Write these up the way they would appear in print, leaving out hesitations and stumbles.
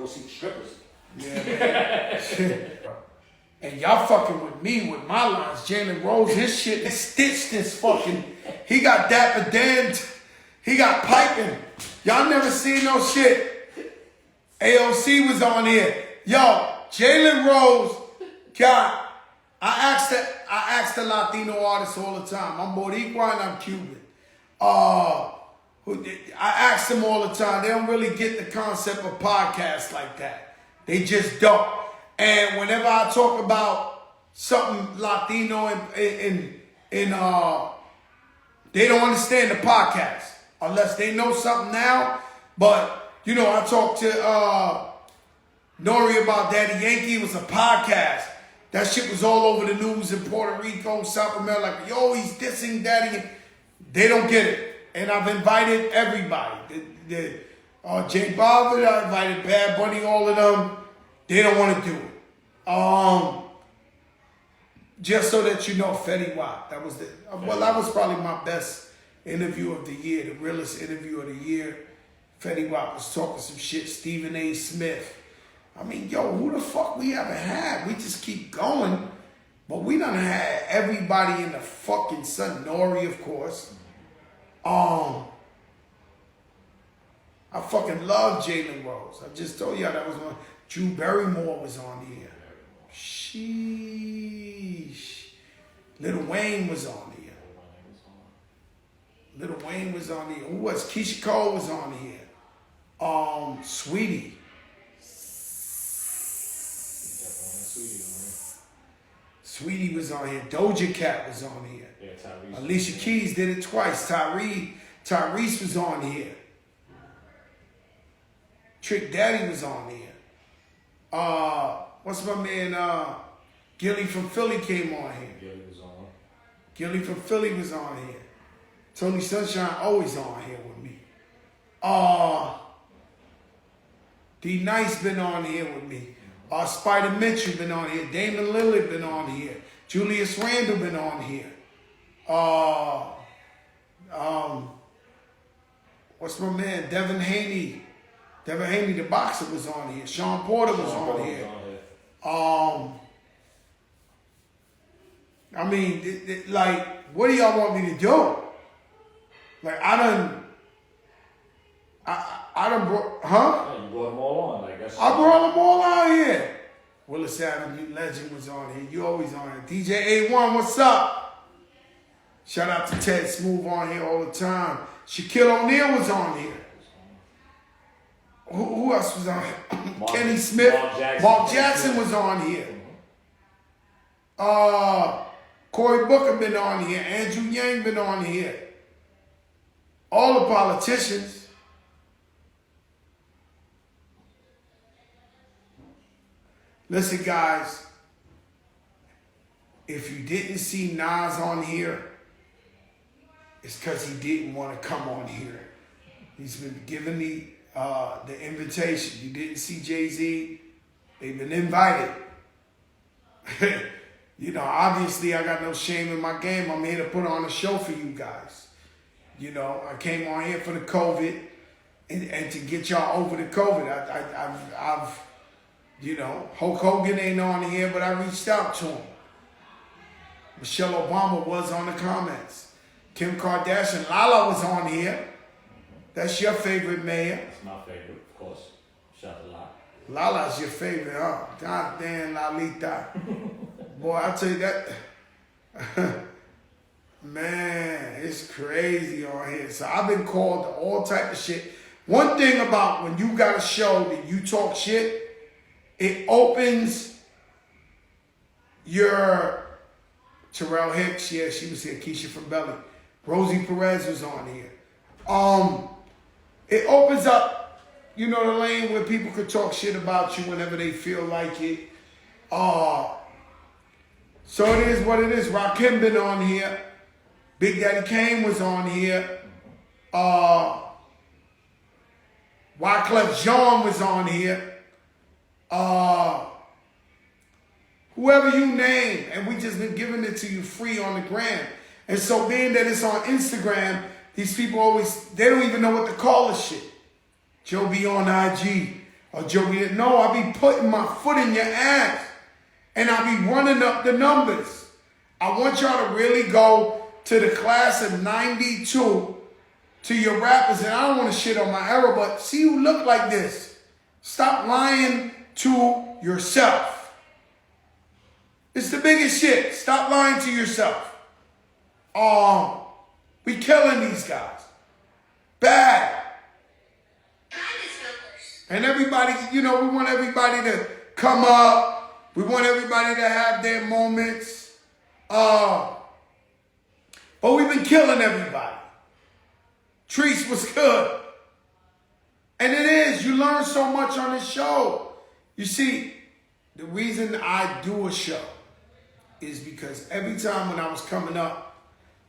go see the strippers. Yeah, man. And y'all fucking with me with my lines. Jalen Rose, his shit is stitched this fucking. He got Dapper Dan. He got piping. Y'all never seen no shit. AOC was on here. Yo, Jalen Rose got. I ask the Latino artists all the time. I'm Boricua and I'm Cuban. I ask them all the time. They don't really get the concept of podcasts like that. They just don't. And whenever I talk about something Latino and they don't understand the podcast unless they know something now. But, you know, I talked to Nori about Daddy Yankee. It was a podcast. That shit was all over the news in Puerto Rico, South America. Like, yo, he's dissing Daddy. They don't get it. And I've invited everybody. J Balvin, I invited Bad Bunny, all of them. They don't want to do it. Just so that you know, Fetty Wap. That was that was probably my best interview of the year, the realest interview of the year. Fetty Wap was talking some shit. Stephen A. Smith. I mean, yo, who the fuck we haven't had? We just keep going. But we done had everybody in the fucking sun. Nori, of course. I fucking love Jalen Rose. I just told y'all that was one. Drew Barrymore was on here. Sheesh. Lil Wayne was on here. Lil Wayne was on here. Who was? Keisha Cole was on here. Sweetie. Sweetie was on here. Doja Cat was on here. Yeah, Tyrese. Alicia Keys did it twice. Tyrese was on here. Trick Daddy was on here. What's my man? Gilly from Philly came on here. Gilly was on. Gilly from Philly was on here. Tony Sunshine always on here with me. D Nice been on here with me. Spider Mitchell been on here. Damon Lillard been on here. Julius Randle been on here. What's my man? Devin Haney. Devin Haney, the boxer, was on here. Sean Porter was on here. I mean, like, what do y'all want me to do? Like, I done brought, huh? Yeah, you brought them all on, I guess. I brought them all out here. Willis Avenue Legend was on here. You always on here. DJ A1, what's up? Shout out to Ted Smooth on here all the time. Shaquille O'Neal was on here. Who else was on here? Kenny Smith. Mark Jackson was on here. Cory Booker been on here. Andrew Yang been on here. All the politicians. Listen, guys. If you didn't see Nas on here, it's because he didn't want to come on here. He's been given the invitation. You didn't see Jay-Z. They've been invited. You know, obviously I got no shame in my game. I'm here to put on a show for you guys. You know, I came on here for the COVID and to get y'all over the COVID. I've you know, Hulk Hogan ain't on here, but I reached out to him. Michelle Obama was on the comments. Kim Kardashian, Lala was on here. That's your favorite mayor. It's my favorite, of course. Shout out to Lala. Lala's your favorite, huh? God damn, Lalita. Boy, I tell you that. Man, it's crazy on here. So I've been called all type of shit. One thing about when you got a show that you talk shit, it opens your Terrell Hicks. Yeah, she was here. Keisha from Belly. Rosie Perez was on here. It opens up, you know, the lane where people could talk shit about you whenever they feel like it. So it is what it is. Rakim been on here. Big Daddy Kane was on here. Wyclef Jean was on here. Whoever you name, and we just been giving it to you free on the gram. And so being that it's on Instagram, these people always, they don't even know what to call this shit. Joe be on IG. Or Joey didn't know, I be putting my foot in your ass. And I be running up the numbers. I want y'all to really go to the class of 92 to your rappers. And I don't want to shit on my era, but see you look like this. Stop lying to yourself. It's the biggest shit. Stop lying to yourself. We killing these guys. Bad. And everybody, you know, we want everybody to come up. We want everybody to have their moments. But we've been killing everybody. Treese was good. And it is. You learn so much on this show. You see, the reason I do a show is because every time when I was coming up,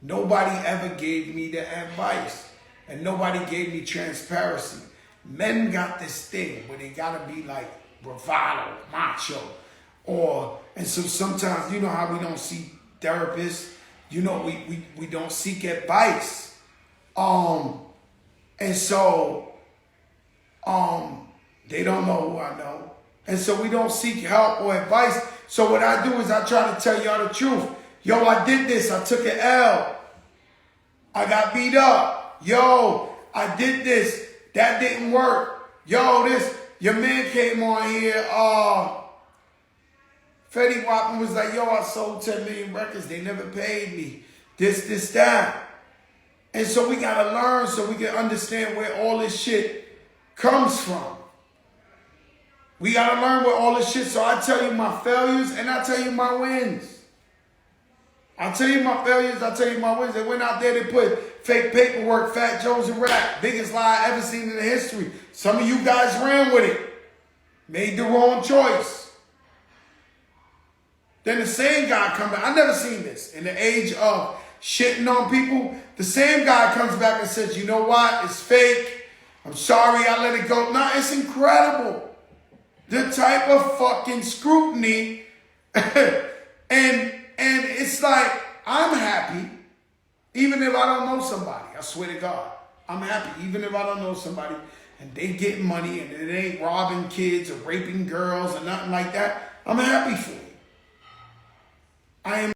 nobody ever gave me the advice. And nobody gave me transparency. Men got this thing where they gotta be like bravado, macho. And so sometimes, you know how we don't see therapists, you know, we don't seek advice. And so they don't know who I know. And so we don't seek help or advice. So what I do is I try to tell y'all the truth. Yo, I did this, I took an L. I got beat up. Yo, I did this. That didn't work. Yo, your man came on here. Fetty Wap was like, yo, I sold 10 million records. They never paid me. This, that. And so we got to learn so we can understand where all this shit comes from. We got to learn where all this shit. So I tell you my failures and I tell you my wins. I tell you my failures, I tell you my wins. They went out there, they put fake paperwork, Fat Joe's a rap. Biggest lie I ever seen in the history. Some of you guys ran with it. Made the wrong choice. Then the same guy comes back. I never seen this. In the age of shitting on people, the same guy comes back and says, you know what? It's fake. I'm sorry I let it go. No, it's incredible. The type of fucking scrutiny and it's like, I'm happy, even if I don't know somebody. I swear to God, I'm happy, even if I don't know somebody, and they getting money, and it ain't robbing kids or raping girls or nothing like that. I'm happy for you. I am